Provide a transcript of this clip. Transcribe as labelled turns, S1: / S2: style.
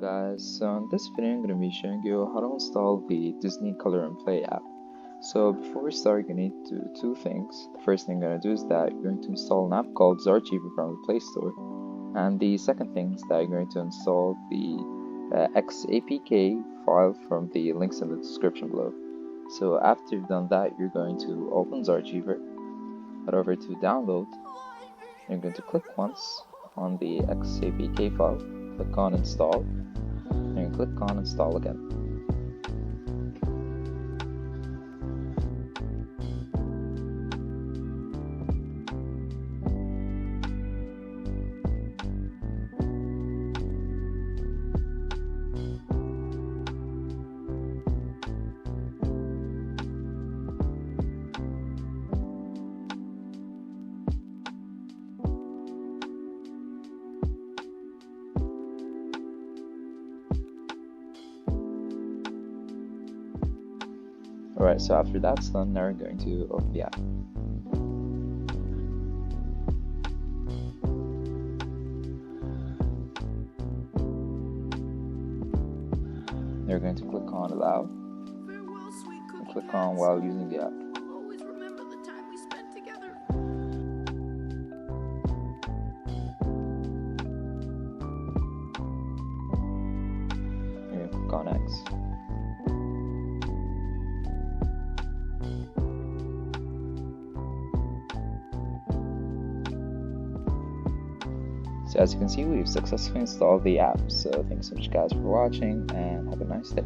S1: Guys, so in this video I'm going to be showing you how to install the Disney Color and Play app. So before we start, you need to do two things. The first thing you're going to do is that you're going to install an app called Zarchiver from the Play Store. And the second thing is that you're going to install the XAPK file from the links in the description below. So after you've done that, you're going to open Zarchiver, head over to download, and you're going to click once on the XAPK file, click on install, and click on install again. Alright, so after that's done, now we're going to open the app. You're going to click on allow, and click on while using the app.
S2: Always remember the time we spent together.
S1: You're going to click on X. So as you can see, we've successfully installed the app. So thanks so much guys for watching, and have a nice day.